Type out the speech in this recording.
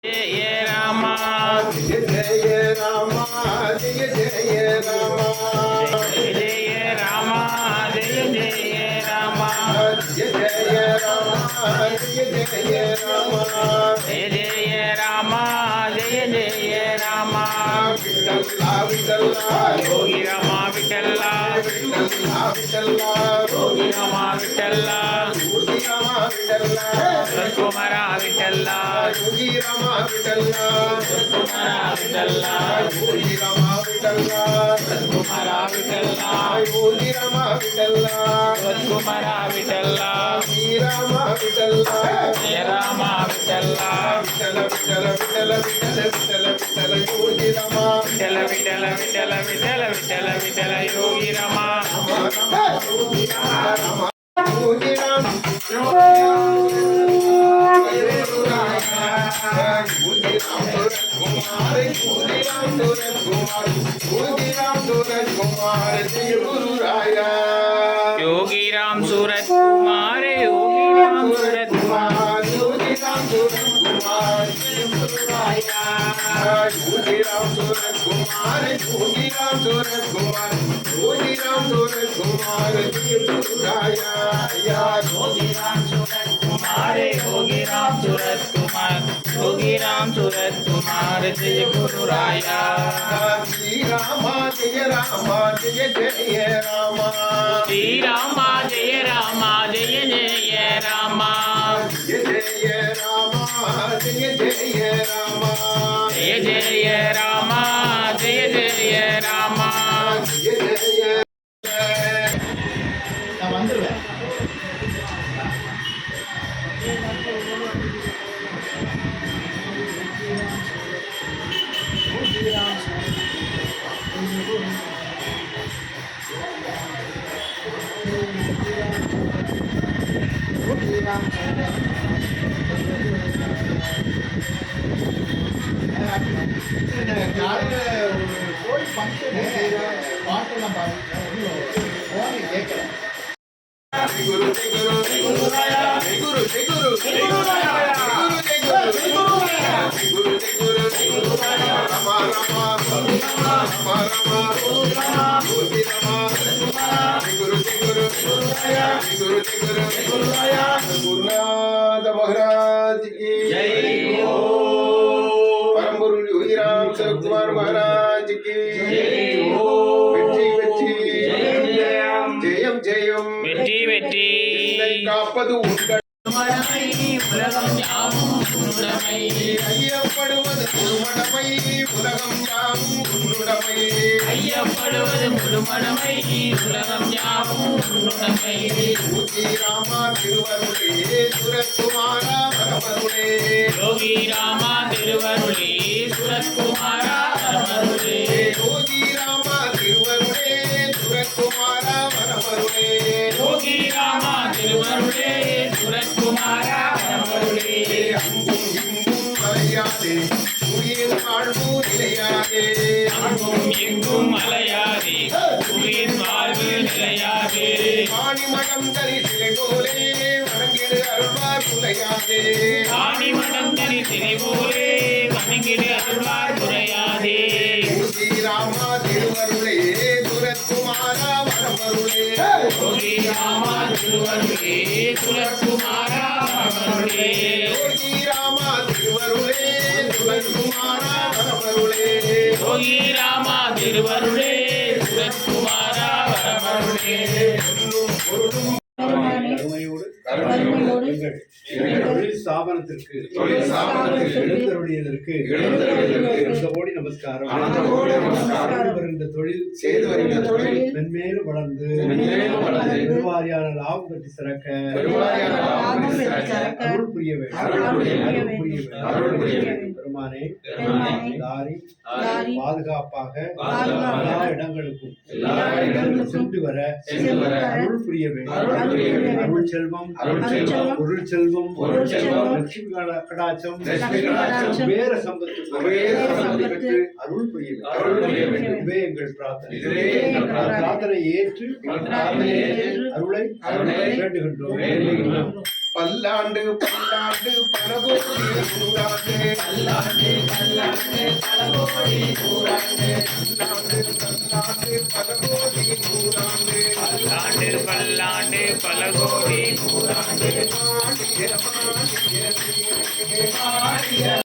जय रामा जय जय रामा जय जय रामा जय रामा जय जय रामा जय जय रामा जय जय रामा जय जय रामा जय जय रामा विठ्ठला विठ्ठला योगी रामा विठ्ठला विठ्ठला विठ्ठला योगी रामा विठ्ठला योगी रामा विठ्ठला कुमारा विठ्ठला योगी रामा विठ्ठला कुमारा विठ्ठला योगी रामा विठ्ठला कुमारा विठ्ठला योगी रामा विठ्ठला कुमारा विठ्ठला श्री रामा विठ्ठला जय रामा विठ्ठला विठ्ठल विठ्ठल विठ्ठल विठ्ठल विठ्ठल विठ्ठल योगी रामा विठ्ठल विठ्ठल विठ्ठल विठ्ठल विठ्ठल विठ्ठल योगी रामा योगी रामा योगी राम योगी राम सूरत कुमार योगी राम सूरत कुमार योगी राम सूरत कुमार योगी राम सूरत कुमार योगी राम सूरत कुमार योगी राम सूरत कुमार योगी राम सूरत कुमार योगी राम सूरत कुमार योगी राम सूरत कुमार जय गुरु राया श्री रामा जय जय रामा श्री रामा जय जय जय रामा जय जय रामा जय जय रामा जय जय रामा जय जय रामा जय जय நான் வந்துருவேன் காலையில் ஒரு கோயில் ஃபங்க்ஷனு பாட்டெல்லாம் பாருங்க கேட்கல குரு ஜெய் குரு ஜெய் குரு ஜெய் குரு ஜெய் குரு ஜெய் குரு ஜெய் குரு ஜெய் குரு ஜெய் குரு ஜெய் குரு ஜெய் குரு ராமா ராமா ராமா ராமா கோபி ராமா ஜெய் குரு ஜெய் குரு ஜெய் குரு ஜெய் குரு ஜெய் குரு குருநாத மகாராஜ் की जय हो परम गुरु योगी राम कुमार महाराज की जय हो வெற்றி வெற்றி ஜெயம் ஜெயம் ஜெயம் வெற்றி வெற்றி காப்பது உங்கள் உலகம் யாவும் உன்னுடைமை ஐயப்படுவது முழுமடமை உலகம் யாவும் உன்னுடைமை ஐயப்படுவது முழுமடமை உலகம் யாவும் உன்னுடைமை யோகி ராமா திருவருளே சுரத்குமாரா பரமருளே யோகி ராமா திருவருளே சுரத்குமாரா பரமருளே யோகி ராமா திருவருளே சுரத்குமாரா பரமருளே யோகி ராமா திருவருளே சுரத்குமாரா பரமருளே அங்கும் இங்கும் மலையாதே உயிர் வாழ்வு நிலையாதே அங்கும் எங்கும் அலையாதே உயிர் வாழ்வு நிலையாதே ஆணிமடம் தரிசிலை போலே வணங்கிடு அருள்வார் குலையாதே ஆணிமடம் தனி சிறை போலே வணங்கிடு அருள்வார் குறையாதே யோகி ராமா திருவருளே சுரத்குமாரா வரமருளே யோகி ராமா திருவருளே சுரத்குமாரா பரமருளே யோகி ராமா திருவருளே சுரத்குமாரா வரமருளே யோகி ராமா திருவருளே சுரத்குமாரா பரமருளே கருணையோடு எங்கள் தொழில் ஸ்தாபனத்திற்கு எழுந்தருளியதற்கு இந்த கோடி நமஸ்காரம். செய்து வருகின்ற தொழில் மென்மேலும் வளர்ந்து பெருவாரியான லாபம் கட்டி சிறக்க அருள் புரிய வேண்டும். பெருமானே தாரி பாதுகாப்பாக எல்லா இடங்களுக்கும் சென்று வர அருள் புரிய வேண்டும். அருள் செல்வம் பொருள் செல்வம் லட்சுமி கடாட்சம் வேற சம்பத்து அருள் புரிய வேண்டும். இதுவே எங்கள் பிரார்த்தனை ஏற்று அருளை வேண்டுகின்றோம். பல்லாண்டு பல்லாண்டு பல கோடி நூறாண்டு பல்லாண்டு பல்லாண்டு பல கோடி நூறாண்டு பல்லாண்டு பல்லாண்டு பல கோடி நூறாண்டு பல்லாண்டு பல்லாண்டு பல கோடி நூறாண்டு மாடிய மாடிய